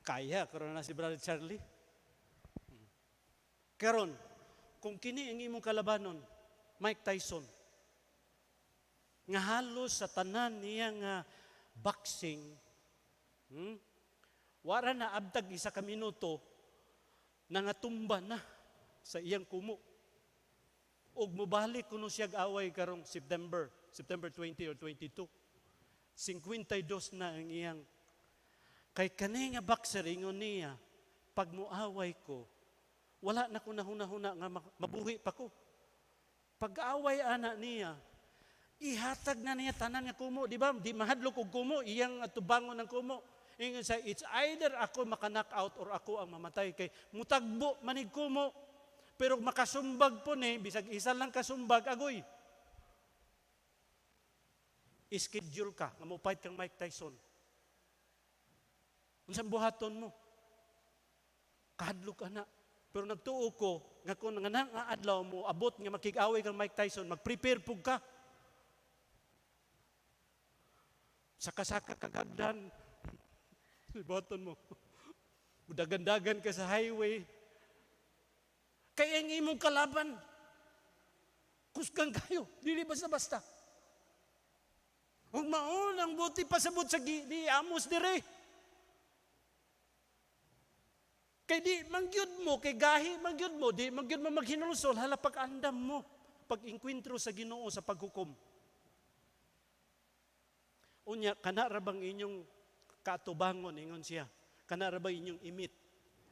Kaya karon na si Brother Charlie. Karon, kung kini ang imong kalabanon, Mike Tyson, nga halos sa tanan niya nga boxing, wara na abtag isa ka minuto, nangatumba na sa iyang kumo. Og mubalik kuno siya away karong September 20 or 22. 52 na ang iyang. Kay kani nga boxer, ingon niya, pag muaway ko, wala na ko nahuna-huna nga mabuhi pa ko. Pag-away ana niya, ihatag na niya tanan nga kumo, di ba? Di mahadlok og kumo, iyang atubangon ng kumo. Ingon sa, it's either ako maka-knock out or ako ang mamatay. Kay mutagbo manig kumo. Pero makasumbag po ni, bisag isa lang kasumbag, agoy. Ischedule ka, nga mo fight kang Mike Tyson. Unsang buhaton mo? Kahadlok ana. Pero nagtuo ko, nga kung nga adlaw mo, abot nga makig-away kang Mike Tyson, mag-prepare pug ka. Saka-saka kagagdan. Iboton mo. Dagan-dagan ka sa highway. Kaya ang imong kalaban, kusgang kayo, dili basta-basta. Huwag maon, ang buti pasabot sa di amos dire. Kay di mangyud mo, kay gahi mangyud mo, di mangyud mo maghinulsol, hala pag-andam mo, pag-inkwentro sa Ginoo sa paghukom. Unya, kanara bang inyong katubangon, ingon siya, kanara ba inyong imit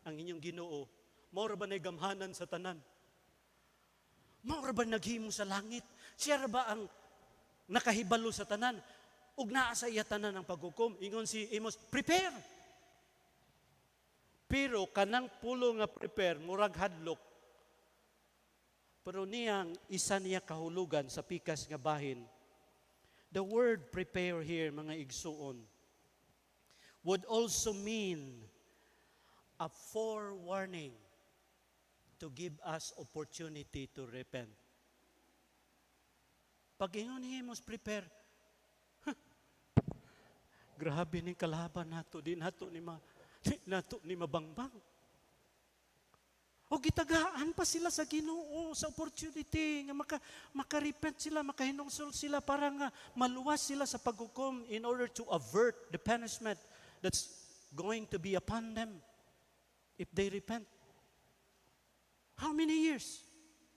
ang inyong Ginoo? Maura ba naigamhanan sa tanan? Maura ba naghimo sa langit? Siya ba ang nakahibalo sa tanan? ug naa sa iya tanan ng paghukom. Ingon si Amos, prepare. Pero kanang pulo nga prepare, murag hadlok. Pero niyang isa niya kahulugan sa pikas nga bahin. The word prepare here, mga igsuon, would also mean a forewarning to give us opportunity to repent. Pag ingon ni Amos, prepare, grabe ni kalaban nato, di nato ni mabangbang. O gitagaan pa sila sa Ginoo sa opportunity nga makarepent sila, makahinungsol sila para nga maluwas sila sa paghukom in order to avert the punishment that's going to be upon them if they repent. How many years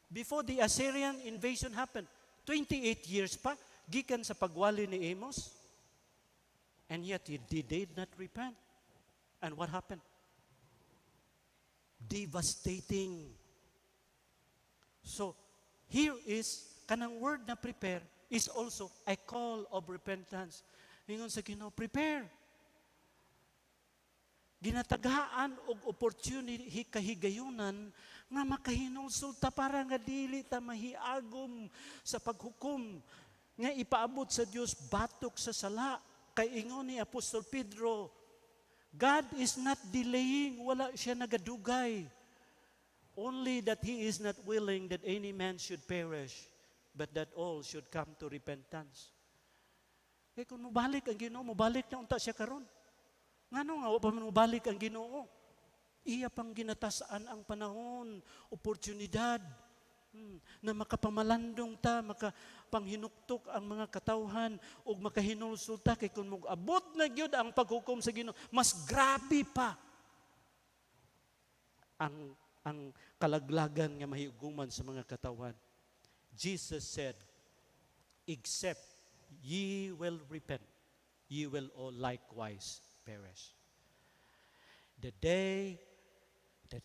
before the Assyrian invasion happened? 28 years pa, gikan sa pagwali ni Amos. And yet they did not repent. And what happened? Devastating. So, here is, kanang word na prepare is also a call of repentance. Ingon sa Ginoo, prepare. Ginatagaan og opportunity kahigayunan nga makahinungsulta para nga dili ta mahiagom sa paghukom nga ipaabot sa Dios batok sa sala. Kay ingon ni Apostol Pedro, God is not delaying, wala siya nagadugay. Only that He is not willing that any man should perish, but that all should come to repentance. Kaya kung mubalik ang Ginoo, mubalik na unta siya karon. Ngano nga, wa pa man mubalik ang Ginoo. Iya pang ginatasaan ang panahon, oportunidad, na makapamalandong ta, makapanghinuktok ang mga katawhan, o makahinulsulta, kay kung mag-abot na gyud ang paghukom sa Ginoo, mas grabe pa ang kalaglagan nga mahiguman sa mga katawhan. Jesus said, except ye will repent, ye will all likewise perish. The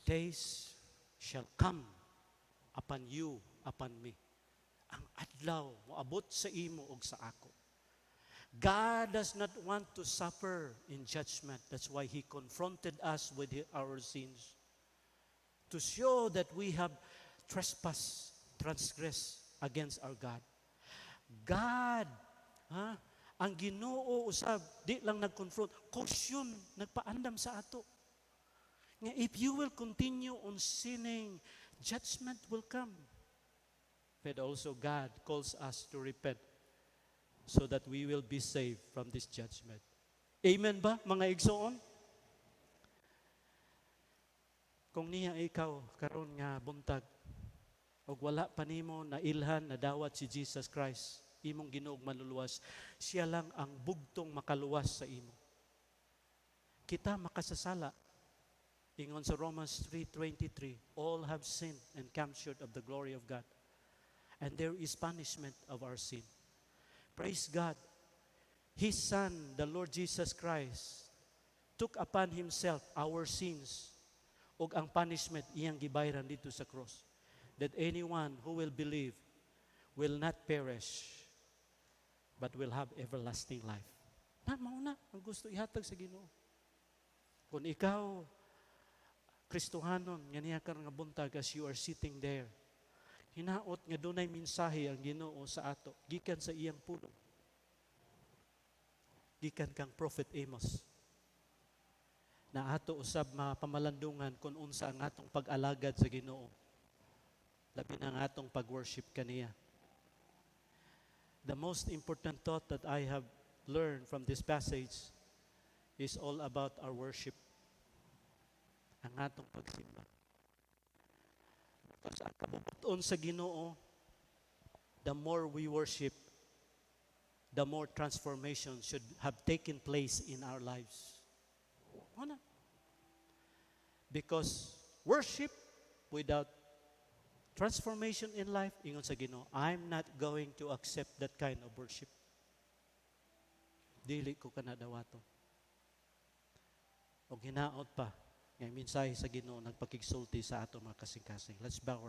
days shall come upon you, upon me. Ang adlaw, moabot sa imo ug sa ako. God does not want to suffer in judgment. That's why He confronted us with our sins. To show that we have transgressed against our God. God, ang Ginoo usab, di lang nag-confront, caution, nagpaandam sa ato. Nga if you will continue on sinning, judgment will come. But also God calls us to repent so that we will be saved from this judgment. Amen ba, mga igsoon? Kung niya ikaw karon nga buntag og wala pa nimo na ilhan na dawat si Jesus Christ, imong Ginoong manluluwas, siya lang ang bugtong makaluwas sa imo. Kita makasasala. Ingon sa Romans 3:23, all have sinned and come short of the glory of God. And there is punishment of our sin. Praise God. His Son, the Lord Jesus Christ, took upon Himself our sins ug ang punishment iyang gibayran dito sa cross. That anyone who will believe will not perish, but will have everlasting life. Mauna ang gusto ihatag sa Ginoo. Kung ikaw Kristohanon, nga niya ka nga buntag as you are sitting there. Hinaot nga dunay mensahe ang Ginoo sa ato, gikan sa iyang pulong. Gikan kang Prophet Amos. Na ato usab mapamalandungan kung unsa ang atong pag-alagad sa Ginoo. Labi na ang atong pag-worship kaniya. The most important thought that I have learned from this passage is all about our worship. Ang atong pagsimba. Kasi ang kabubuton sa Ginoo, the more we worship, the more transformation should have taken place in our lives. Ano? Because worship without transformation in life, ingon sa Ginoo, I'm not going to accept that kind of worship. Dili ko kanadawaton. O ginaot pa, nga mensahe sa Ginoo nagpakigsulti sa ato mga kasing-kasing. Let's bow our heads.